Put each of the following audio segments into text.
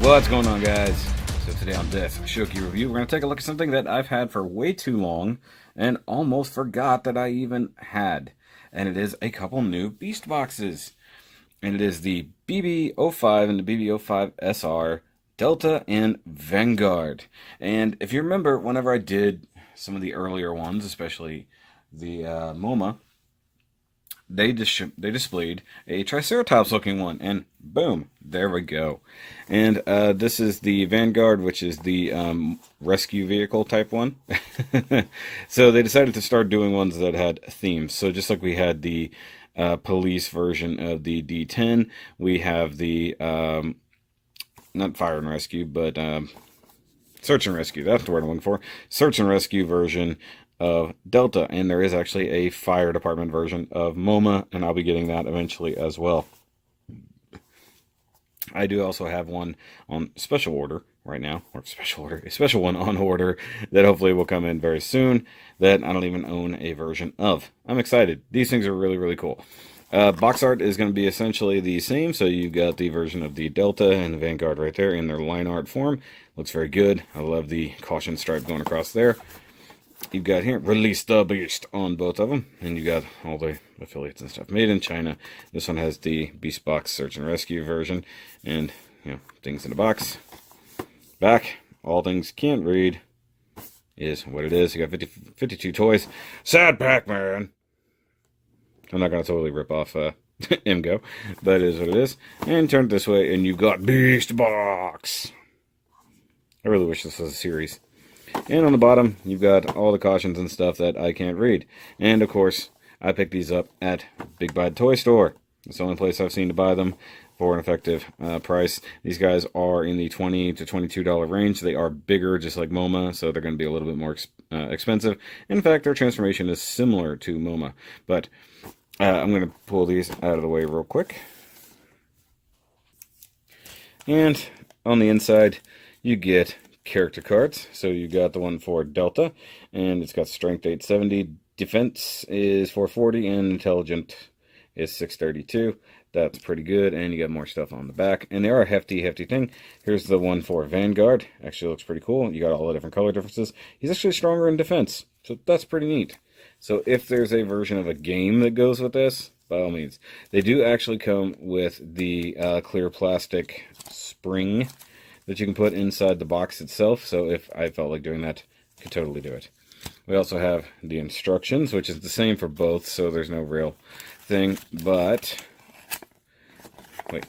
What's going on, guys? So today on this Shoky review, we're going to take a look at something that I've had for way too long and almost forgot that I even had. And it is a couple new Beast Boxes. And it is the BB05 and the BB05 SR, Delta, and Vanguard. And if you remember, whenever I did some of the earlier ones, especially the MoMA, they displayed a Triceratops looking one, and boom, there we go. And this is the Vanguard, which is the rescue vehicle type one. So they decided to start doing ones that had themes. So just like we had the police version of the D10, we have the not fire and rescue, but search and rescue. That's the word I'm looking for. Search and rescue version of Delta, and there is actually a fire department version of MoMA, and I'll be getting that eventually as well. I do also have one on special order right now, or a special one on order that hopefully will come in very soon that I don't even own a version of. I'm excited. These things are really, really cool. Box art is going to be essentially the same, so you've got the version of the Delta and the Vanguard right there in their line art form. Looks very good. I love the caution stripe going across there. You've got here, Release the Beast on both of them, and you got all the affiliates and stuff. Made in China. This one has the Beast Box Search and Rescue version, and, you know, things in the box. Back, all things can't read, is what it is. You got 52 toys. Sad Pac-Man! I'm not going to totally rip off Imgo, but it is what it is. And turn it this way, and you've got Beast Box! I really wish this was a series. And on the bottom, you've got all the cautions and stuff that I can't read. And, of course, I picked these up at Big Bad Toy Store. It's the only place I've seen to buy them for an effective price. These guys are in the $20 to $22 range. They are bigger, just like MoMA, so they're going to be a little bit more expensive. In fact, their transformation is similar to MoMA. But I'm going to pull these out of the way real quick. And on the inside, you get character cards. So you got the one for Delta, and it's got strength 870, defense is 440, and intelligent is 632. That's pretty good, and you got more stuff on the back, and they are a hefty thing. Here's the one for Vanguard. Actually looks pretty cool. You got all the different color differences. He's actually stronger in defense, so that's pretty neat. So if there's a version of a game that goes with this, by all means. They do actually come with the clear plastic spring that you can put inside the box itself, so if I felt like doing that, I could totally do it. We also have the instructions, which is the same for both, so there's no real thing, but... Wait,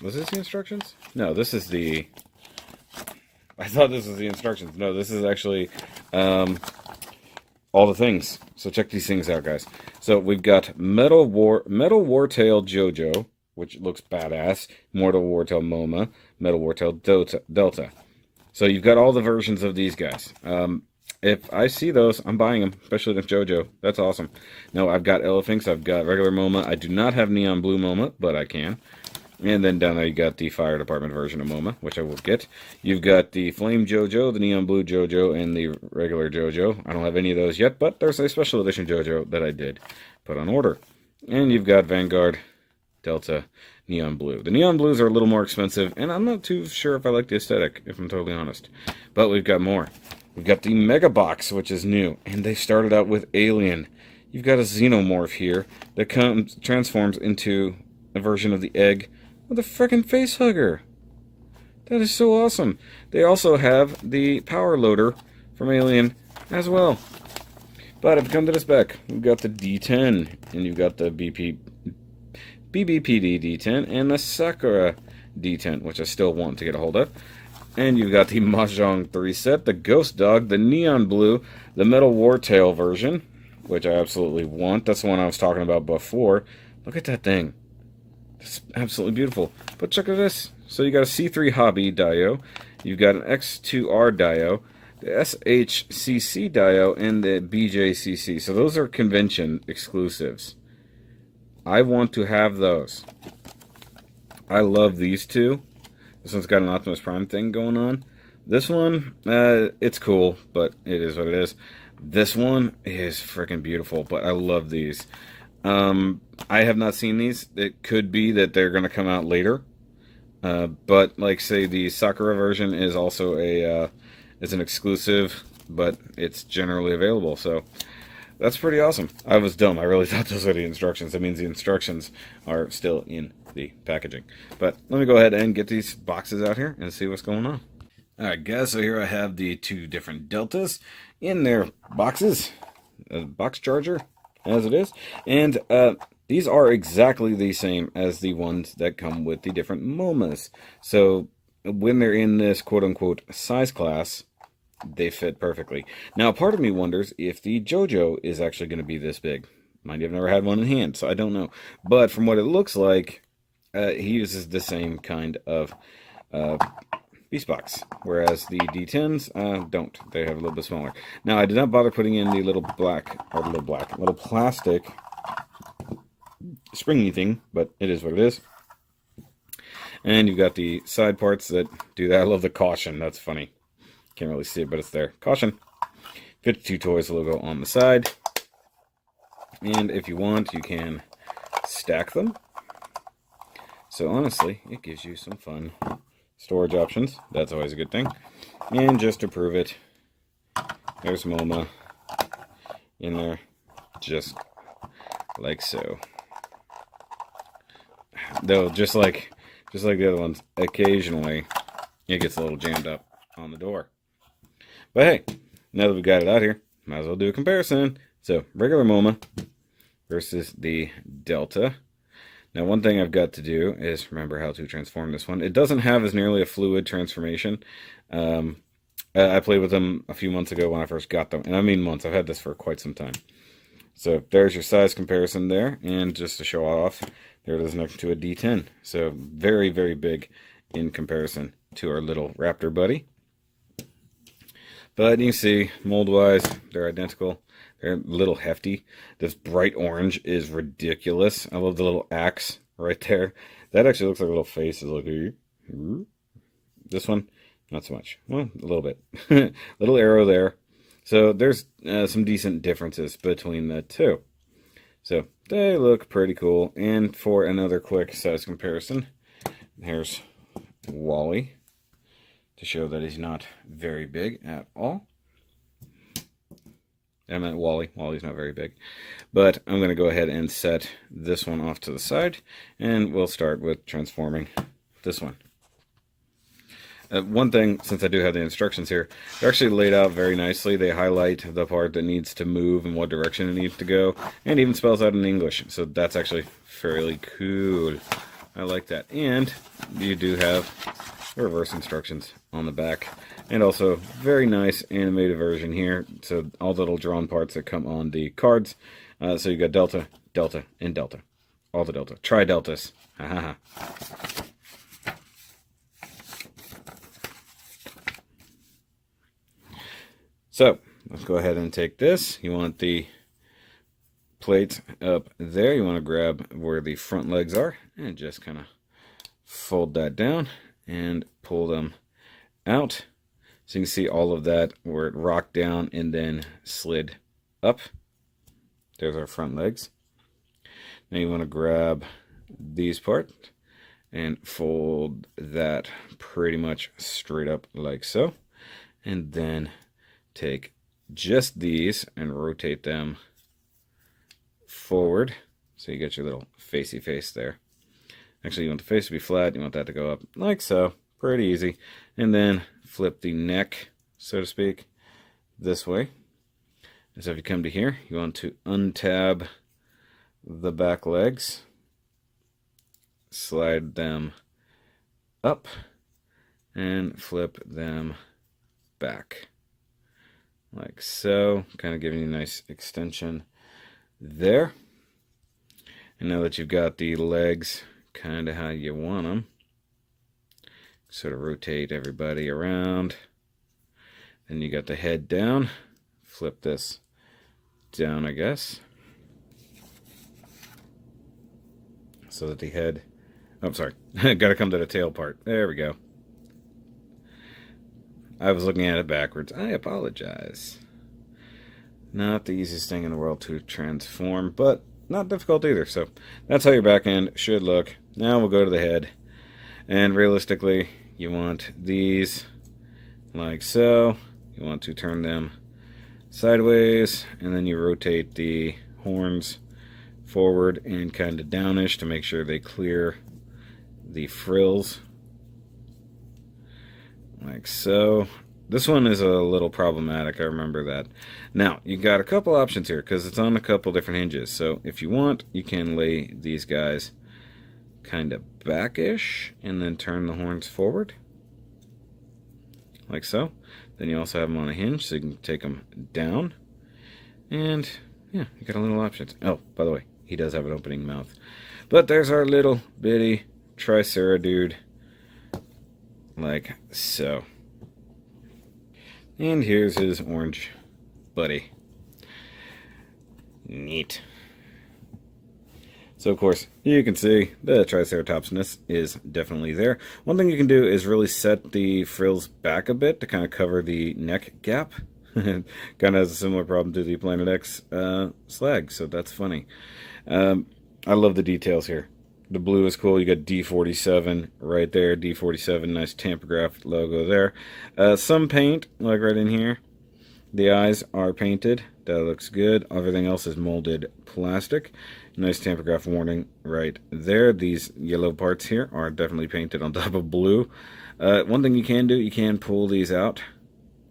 was this the instructions? No, this is the... I thought this was the instructions. No, this is actually all the things. So check these things out, guys. So we've got Metal Wartail JoJo, which looks badass. Mortal Wartail MoMA, Metal Wartail Delta. So you've got all the versions of these guys. If I see those, I'm buying them, especially the JoJo. That's awesome. No, I've got Elephants, I've got regular MoMA. I do not have Neon Blue MoMA, but I can. And then down there you got the Fire Department version of MoMA, which I will get. You've got the Flame JoJo, the Neon Blue JoJo, and the regular JoJo. I don't have any of those yet, but there's a special edition JoJo that I did put on order. And you've got Vanguard, Delta, Neon Blue. The Neon Blues are a little more expensive, and I'm not too sure if I like the aesthetic, if I'm totally honest. But we've got more. We've got the Mega Box, which is new, and they started out with Alien. You've got a Xenomorph here that transforms into a version of the egg with a frickin' face hugger. That is so awesome. They also have the Power Loader from Alien as well. But if you come to this back, we've got the D10, and you've got the BBPD D10 and the Sakura D10, which I still want to get a hold of. And you've got the Mahjong 3 set, the Ghost Dog, the Neon Blue, the Metal Wartail version, which I absolutely want. That's the one I was talking about before. Look at that thing. It's absolutely beautiful. But check out this. So you got a C3 Hobby Dio, you've got an X2R Dio, the SHCC Dio, and the BJCC. So those are convention exclusives. I want to have those. I love these two. This one's got an Optimus Prime thing going on. This one, it's cool, but it is what it is. This one is freaking beautiful, but I love these. I have not seen these. It could be that they're going to come out later. But like say the Sakura version is also is an exclusive, but it's generally available. So that's pretty awesome. I was dumb. I really thought those were the instructions. That means the instructions are still in the packaging. But let me go ahead and get these boxes out here and see what's going on. Alright guys, so here I have the two different Deltas in their boxes. A box charger, as it is. And these are exactly the same as the ones that come with the different MOMAs. So when they're in this quote-unquote size class, they fit perfectly. Now, part of me wonders if the JoJo is actually going to be this big. Mind you, I've never had one in hand, so I don't know. But from what it looks like, he uses the same kind of Beast Box, whereas the D10s don't. They have a little bit smaller. Now, I did not bother putting in the little plastic springy thing, but it is what it is. And you've got the side parts that do that. I love the caution. That's funny. Can't really see it, but it's there. Caution. 52 Toys logo on the side. And if you want, you can stack them. So honestly, it gives you some fun storage options. That's always a good thing. And just to prove it, there's MOMA in there, just like so. Though, just like the other ones, occasionally it gets a little jammed up on the door. But hey, now that we've got it out here, might as well do a comparison. So, regular MOMA versus the Delta. Now, one thing I've got to do is remember how to transform this one. It doesn't have as nearly a fluid transformation. I played with them a few months ago when I first got them. And I mean months. I've had this for quite some time. So, there's your size comparison there. And just to show off, there it is next to a D10. So, very, very big in comparison to our little Raptor buddy. But you can see, mold-wise, they're identical. They're a little hefty. This bright orange is ridiculous. I love the little axe right there. That actually looks like a little face. It's like, this one, not so much. Well, a little bit. Little arrow there. So there's some decent differences between the two. So they look pretty cool. And for another quick size comparison, here's Wally, to show that he's not very big at all. I meant Wally. Wally's not very big. But I'm going to go ahead and set this one off to the side, and we'll start with transforming this one. One thing, since I do have the instructions here, they're actually laid out very nicely. They highlight the part that needs to move and what direction it needs to go, and even spells out in English. So that's actually fairly cool. I like that. And you do have reverse instructions on the back, and also very nice animated version here. So all the little drawn parts that come on the cards. So you got Delta, Delta, and Delta. All the Delta. Tri Deltas. Ha ha ha. So let's go ahead and take this. You want the plate up there. You want to grab where the front legs are and just kind of fold that down and pull them out. So you can see all of that where it rocked down and then slid up. There's our front legs. Now you want to grab these parts and fold that pretty much straight up like so. And then take just these and rotate them forward. So you get your little facey face there. Actually, you want the face to be flat. You want that to go up like so. Pretty easy. And then flip the neck, so to speak, this way. And so if you come to here, you want to untab the back legs. Slide them up. And flip them back. Like so. Kind of giving you a nice extension there. And now that you've got the legs kind of how you want them, sort of rotate everybody around. Then you got the head down. Flip this down, I guess, so that the head, oh, sorry, gotta come to the tail part. There we go. I was looking at it backwards. I apologize. Not the easiest thing in the world to transform, but not difficult either. So that's how your back end should look. Now we'll go to the head. And realistically, you want these like so. You want to turn them sideways, and then you rotate the horns forward and kind of downish to make sure they clear the frills like so. This one is a little problematic, I remember that. Now, you got a couple options here because it's on a couple different hinges. So if you want, you can lay these guys kind of backish and then turn the horns forward like so. Then you also have them on a hinge, so you can take them down. And yeah, you got a little options. Oh, by the way, he does have an opening mouth. But there's our little bitty Tricera dude, like so. And here's his orange buddy. Neat. So of course, you can see the Triceratopsness is definitely there. One thing you can do is really set the frills back a bit to kind of cover the neck gap. Kind of has a similar problem to the Planet X slag, so that's funny. I love the details here. The blue is cool. You got D47 right there. D47, nice tampograph logo there. Some paint, like right in here. The eyes are painted. That looks good. Everything else is molded plastic. Nice tampograph warning right there. These yellow parts here are definitely painted on top of blue. One thing you can do, you can pull these out.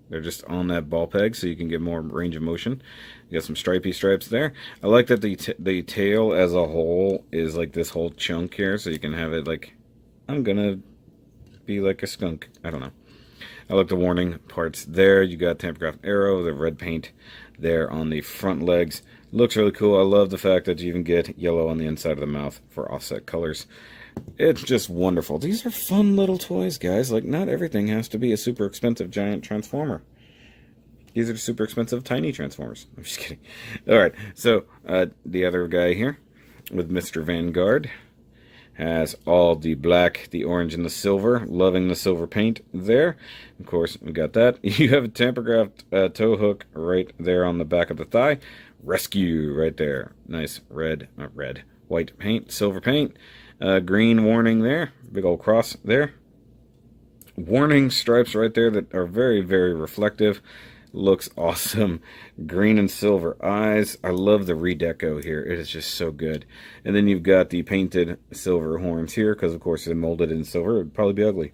They're just on that ball peg, so you can get more range of motion. You got some stripy stripes there. I like that the tail as a whole is like this whole chunk here, so you can have it like, I'm gonna be like a skunk. I don't know. I like the warning parts there. You got tampograph arrow, the red paint there on the front legs. Looks really cool. I love the fact that you even get yellow on the inside of the mouth for offset colors. It's just wonderful. These are fun little toys, guys. Like, not everything has to be a super expensive giant transformer. These are super expensive tiny transformers. I'm just kidding. Alright, so the other guy here with Mr. Vanguard has all the black, the orange, and the silver. Loving the silver paint there. Of course, we got that. You have a tamper-graphed tow hook right there on the back of the thigh. Rescue right there. Nice white paint, silver paint. Green warning there. Big old cross there. Warning stripes right there that are very, very reflective. Looks awesome. Green and silver eyes. I love the redeco here. It is just so good. And then you've got the painted silver horns here, because of course they're molded in silver. It would probably be ugly.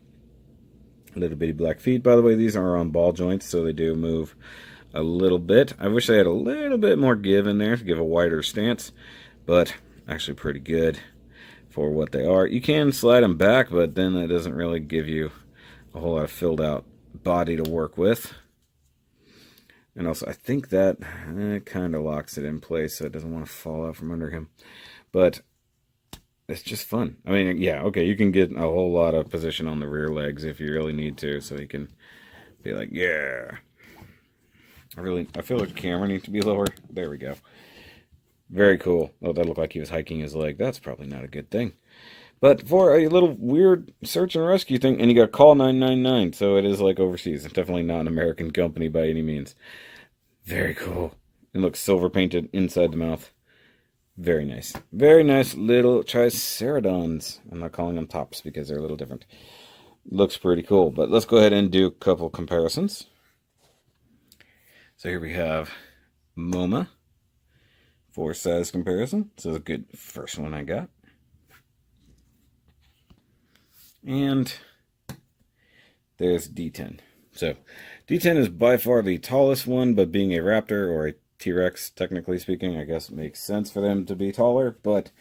Little bitty black feet. By the way, these are on ball joints, so they do move a little bit. I wish they had a little bit more give in there to give a wider stance, but actually pretty good for what they are. You can slide them back, but then that doesn't really give you a whole lot of filled out body to work with. And also, I think that kind of locks it in place so it doesn't want to fall out from under him. But it's just fun. I mean, yeah, okay, you can get a whole lot of position on the rear legs if you really need to, so you can be like, yeah. I feel like the camera needs to be lower. There we go. Very cool. Oh, that looked like he was hiking his leg. That's probably not a good thing. But for a little weird search and rescue thing, and you got call 999, so it is like overseas. It's definitely not an American company by any means. Very cool. It looks silver painted inside the mouth. Very nice. Very nice little Triceratons. I'm not calling them tops because they're a little different. Looks pretty cool. But let's go ahead and do a couple comparisons. So here we have MoMA for size comparison. So it's a good first one I got. And there's D10. So D10 is by far the tallest one, but being a raptor or a T-Rex, technically speaking, I guess it makes sense for them to be taller, but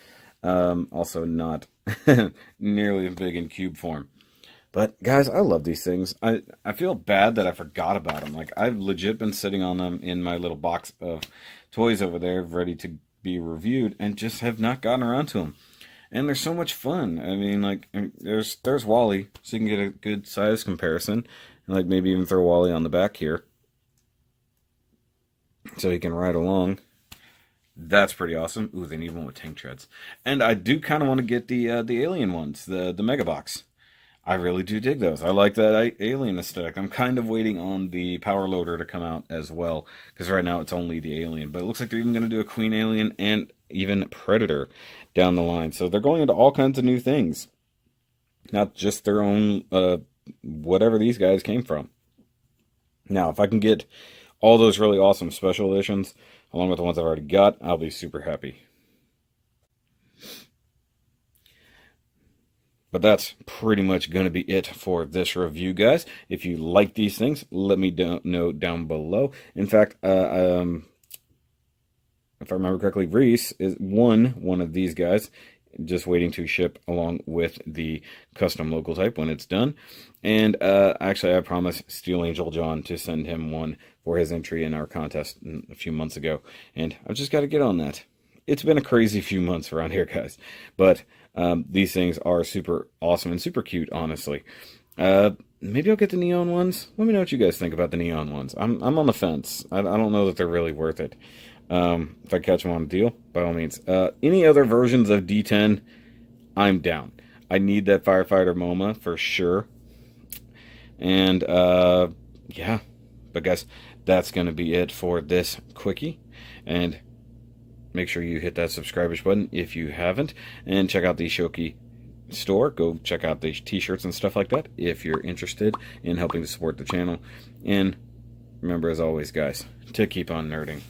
also not nearly as big in cube form. But guys, I love these things. I feel bad that I forgot about them. Like, I've legit been sitting on them in my little box of toys over there, ready to be reviewed, and just have not gotten around to them. And they're so much fun. I mean, like, there's Wally, so you can get a good size comparison, and like maybe even throw Wally on the back here, so he can ride along. That's pretty awesome. Ooh, they need one with tank treads. And I do kind of want to get the alien ones, the Mega Box. I really do dig those. I like that alien aesthetic. I'm kind of waiting on the power loader to come out as well, because right now it's only the alien. But it looks like they're even going to do a Queen Alien and even Predator down the line. So they're going into all kinds of new things. not just their own, whatever these guys came from. Now, if I can get all those really awesome special editions, along with the ones I've already got, I'll be super happy. But that's pretty much going to be it for this review, guys. If you like these things, let me know down below. In fact, if I remember correctly, Reese is one of these guys, just waiting to ship along with the custom local type when it's done. And actually, I promised SteelAngelJohn to send him one for his entry in our contest a few months ago, and I've just got to get on that. It's been a crazy few months around here, guys, but these things are super awesome and super cute, honestly. Maybe I'll get the neon ones. Let me know what you guys think about the neon ones. I'm on the fence. I don't know that they're really worth it. If I catch them on a deal, by all means. Any other versions of D10, I'm down. I need that Firefighter MoMA for sure. And, yeah. But guys, that's going to be it for this quickie. And make sure you hit that subscribers button if you haven't. And check out the Shoky store. Go check out the t-shirts and stuff like that if you're interested in helping to support the channel. And remember, as always, guys, to keep on nerding.